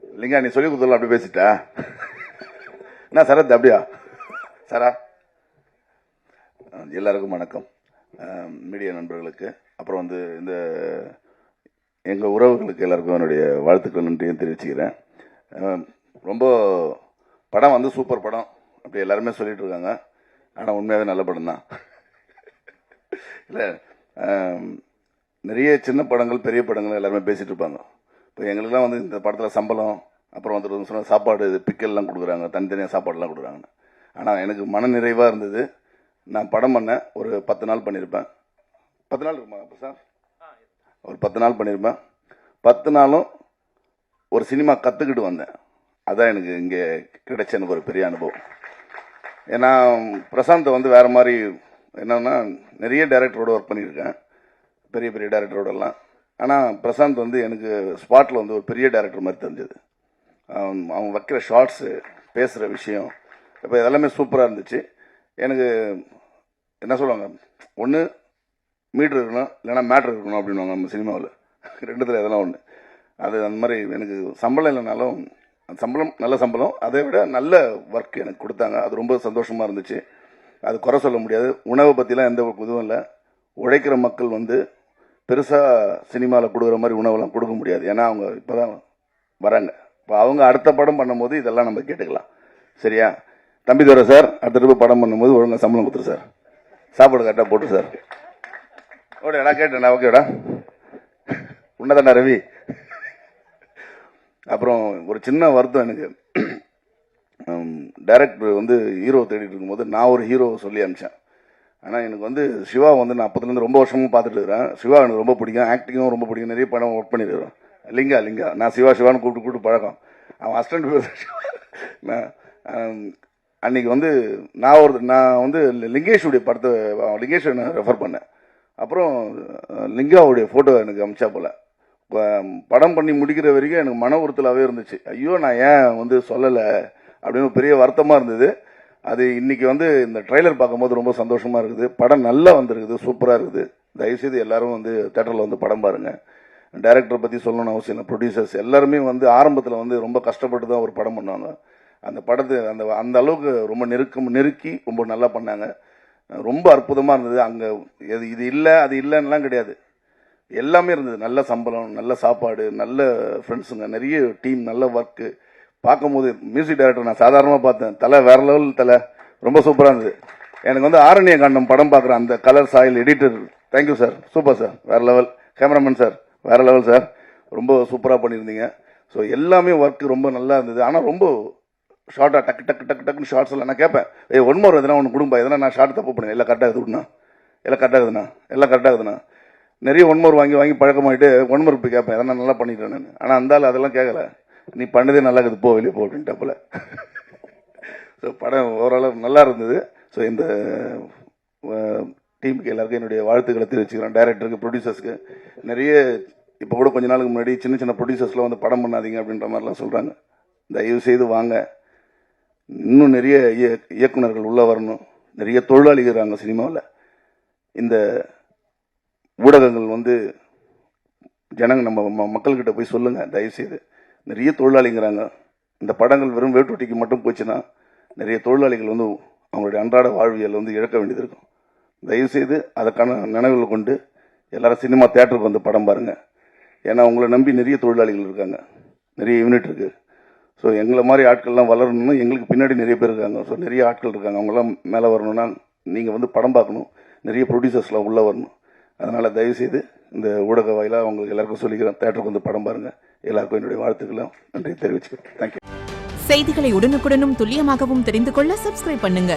இல்லைங்க நீ சொல்லி கொடுத்தல அப்படி பேசிட்டா என்ன சரத் அப்படியா சாரா? எல்லாருக்கும் வணக்கம். மீடியா நண்பர்களுக்கு அப்புறம் வந்து இந்த எங்கள் உறவுகளுக்கு எல்லாருக்கும் என்னுடைய வாழ்த்துக்கள் நன்றியும் தெரிவிச்சுக்கிறேன். ரொம்ப படம் வந்து சூப்பர் படம் அப்படி எல்லாருமே சொல்லிட்டு இருக்காங்க. ஆனால் உண்மையாகவே நல்ல படம் தான். இல்லை நிறைய சின்ன படங்கள் பெரிய படங்கள் எல்லாருமே பேசிட்டு இருப்பாங்க. இப்போ எங்களுக்குலாம் வந்து இந்த படத்தில் சம்பளம் அப்புறம் வந்து சொன்ன சாப்பாடு பிக்கல்லாம் கொடுக்குறாங்க, தனித்தனியாக சாப்பாடுலாம் கொடுக்குறாங்க. ஆனால் எனக்கு மன நிறைவாக இருந்தது. நான் படம் பண்ண ஒரு 10 நாள் பண்ணியிருப்பேன். 10 நாள் இருக்குமா சார்? ஒரு 10 நாள் பண்ணியிருப்பேன். 10 நாளும் ஒரு சினிமா கற்றுக்கிட்டு வந்தேன். அதான் எனக்கு இங்கே கிடைச்ச எனக்கு ஒரு பெரிய அனுபவம். ஏன்னா பிரசாந்தை வந்து வேறு மாதிரி என்னன்னா நிறைய டைரக்டரோடு ஒர்க் பண்ணியிருக்கேன், பெரிய பெரிய டைரக்டரோடலாம். ஆனால் பிரசாந்த் வந்து எனக்கு ஸ்பாட்டில் வந்து ஒரு பெரிய டைரக்டர் மாதிரி தெரிஞ்சது. அவன் வைக்கிற ஷார்ட்ஸு, பேசுகிற விஷயம், இப்போ இதெல்லாமே சூப்பராக இருந்துச்சு. எனக்கு என்ன சொல்லுவாங்க, ஒன்று மீட்ரு இருக்கணும் இல்லைனா மேட்ரு இருக்கணும் அப்படின்வாங்க நம்ம சினிமாவில். ரெண்டுத்தில் எதெல்லாம் ஒன்று. அது அந்த மாதிரி எனக்கு சம்பளம் இல்லைனாலும் சம்பளம் நல்ல சம்பளம், அதை விட நல்ல ஒர்க் எனக்கு கொடுத்தாங்க. அது ரொம்ப சந்தோஷமாக இருந்துச்சு. அது குறை சொல்ல முடியாது. உணவை பற்றிலாம் எந்த இதுவும் இல்லை. உழைக்கிற மக்கள் வந்து பெருசாக சினிமாவில் கொடுக்குற மாதிரி உணவெல்லாம் கொடுக்க முடியாது. ஏன்னா அவங்க இப்போ தான் வராங்க. இப்போ அவங்க அடுத்த படம் பண்ணும்போது இதெல்லாம் நம்ம கேட்டுக்கலாம். சரியா தம்பி துரை சார்? அடுத்த ட்ரிப்பு படம் பண்ணும்போது ஒழுங்காக சம்பளம் கொடுத்துரு சார், சாப்பாடு கரெக்டாக போட்டு சார். ஓடா கேட்டேண்ணா, ஓகேடா உன்னதாண்ணா ரவி. அப்புறம் ஒரு சின்ன வருத்தம் எனக்கு, டைரக்டர் வந்து ஹீரோ தேடிட்டு இருக்கும்போது நான் ஒரு ஹீரோவை சொல்லி அனுப்பிச்சேன். ஆனால் எனக்கு வந்து சிவா வந்து நான் அப்போதுலேருந்து ரொம்ப வருஷமும் பார்த்துட்டு இருக்கிறேன். சிவா எனக்கு ரொம்ப பிடிக்கும், ஆக்டிங்கும் ரொம்ப பிடிக்கும், நிறைய படம் ஒர்க் பண்ணியிருக்கிறேன். லிங்கா நான் சிவான்னு கூப்பிட்டு பழக்கம். அவன் அசிஸ்டன்ட் நான் அன்னைக்கு வந்து நான் வந்து லிங்கேஷுடைய படத்தை லிங்கேஷ் ரெஃபர் பண்ணேன். அப்புறம் லிங்காவுடைய ஃபோட்டோ எனக்கு அமிச்சா போல. படம் பண்ணி முடிக்கிற வரைக்கும் எனக்கு மன உறுத்தலாகவே இருந்துச்சு. ஐயோ நான் ஏன் வந்து சொல்லலை அப்படின்னு பெரிய வருத்தமாக இருந்தது. அது இன்னைக்கு வந்து இந்த ட்ரெய்லர் பார்க்கும்போது ரொம்ப சந்தோஷமாக இருக்குது. படம் நல்லா வந்திருக்குது, சூப்பராக இருக்குது. தயவுசெய்து எல்லாரும் வந்து தேட்டரில் வந்து படம் பாருங்கள். டைரக்டரை பற்றி சொல்லணும்னு அவசியம் இல்லை. ப்ரொடியூசர்ஸ் எல்லாருமே வந்து ஆரம்பத்தில் வந்து ரொம்ப கஷ்டப்பட்டு தான் ஒரு படம் பண்ணுவாங்க. அந்த படத்தை அந்த அளவுக்கு ரொம்ப நெருக்கி ரொம்ப நல்லா பண்ணாங்க. ரொம்ப அற்புதமாக இருந்தது. அங்கே இது இல்லை அது இல்லைன்னெலாம் கிடையாது, எல்லாமே இருந்தது. நல்ல சம்பளம், நல்ல சாப்பாடு, நல்ல ஃப்ரெண்ட்ஸுங்க, நிறைய டீம், நல்ல ஒர்க்கு. பார்க்கும்போது மியூசிக் டைரக்டர் நான் சாதாரணமாக பார்த்தேன், தலை வேற லெவல், தலை ரொம்ப சூப்பராக இருந்தது. எனக்கு வந்து ஆரண்ய காண்டம் படம் பார்க்குறேன், அந்த colour soil editor, thank you sir, super sir, வேற லெவல். கேமராமேன் சார் வேற லெவல் சார், ரொம்ப சூப்பராக பண்ணியிருந்தீங்க. ஸோ எல்லாமே ஒர்க்கு ரொம்ப நல்லா இருந்தது. ஆனால் ரொம்ப ஷார்ட்டாக டக்குன்னு ஷார்ட்ஸ் எல்லாம் நான் கேட்பேன், ஒன் மோர் எதனா ஒன்று கொடுப்பா, எதனா நான் ஷார்ட் தப்பு பண்ணுவேன், எல்லாம் கரெக்டாக இருக்குதுண்ணா, எல்லாம் கரெக்டாக இருக்குதுண்ணா. நிறைய ஒன் மோர் வாங்கி பழக்கமாயிட்டு ஒன் மோர் போய் கேட்பேன், எதனா நல்லா பண்ணிட்டேன் நான். ஆனால் அந்தாலும் அதெல்லாம் கேட்கல, நீ பண்ணதே நல்லா இருக்குது, போ வெளியே போ அப்படின்ட்டா போல. ஸோ படம் ஓரளவு நல்லா இருந்தது. ஸோ இந்த டீமுக்கு எல்லாருக்கும் என்னுடைய வாழ்த்துக்களை தெரிவிச்சுக்கிறேன். டைரக்டருக்கு, ப்ரொடியூசர்ஸ்க்கு. நிறைய இப்போ கூட கொஞ்ச நாளுக்கு முன்னாடி சின்ன ப்ரொடியூசர்ஸ்லாம் வந்து படம் பண்ணாதீங்க அப்படின்ற மாதிரிலாம் சொல்கிறாங்க. தயவு செய்து வாங்க. இன்னும் நிறைய இயக்குநர்கள் உள்ளே வரணும். நிறைய தொழிலாளிகள் இருக்கிறாங்க சினிமாவில். இந்த ஊடகங்கள் வந்து ஜனங்க நம்ம மக்கள்கிட்ட போய் சொல்லுங்கள் தயவுசெய்து. நிறைய தொழிலாளிங்கிறாங்க. இந்த படங்கள் வெறும் வேட்டுட்டிக்கு மட்டும் போச்சுன்னா நிறைய தொழிலாளிகள் வந்து அவங்களுடைய அன்றாட வாழ்வியல் வந்து இழக்க வேண்டியது இருக்கும். தயவுசெய்து அதற்கான நினைவுகள் கொண்டு எல்லாரும் சினிமா தியேட்டருக்கு வந்து படம் பாருங்கள். ஏன்னா உங்களை நம்பி நிறைய தொழிலாளிகள் இருக்காங்க, நிறைய யூனிட் இருக்குது. ஸோ எங்களை மாதிரி ஆட்கள்லாம் வளரணும்னா எங்களுக்கு பின்னாடி நிறைய பேர் இருக்காங்க. ஸோ நிறைய ஆட்கள் இருக்காங்க, அவங்களாம் மேலே வரணும்னா நீங்கள் வந்து படம் பார்க்கணும், நிறைய ப்ரொடியூசர்ஸ்லாம் உள்ளே வரணும். அதனால் தயவுசெய்து இந்த ஊடக வாயிலாக அவங்களுக்கு எல்லாருக்கும் சொல்லிக்கிறேன், தேட்டருக்கு வந்து படம் பாருங்கள். எல்லாருக்கும் என்னுடைய வாழ்த்துக்களும் நன்றி தெரிவிச்சுக்கிறேன். தேங்க்யூ. செய்திகளை உடனுக்குடனும் துல்லியமாகவும் தெரிந்து கொள்ள சப்ஸ்கிரைப் பண்ணுங்க.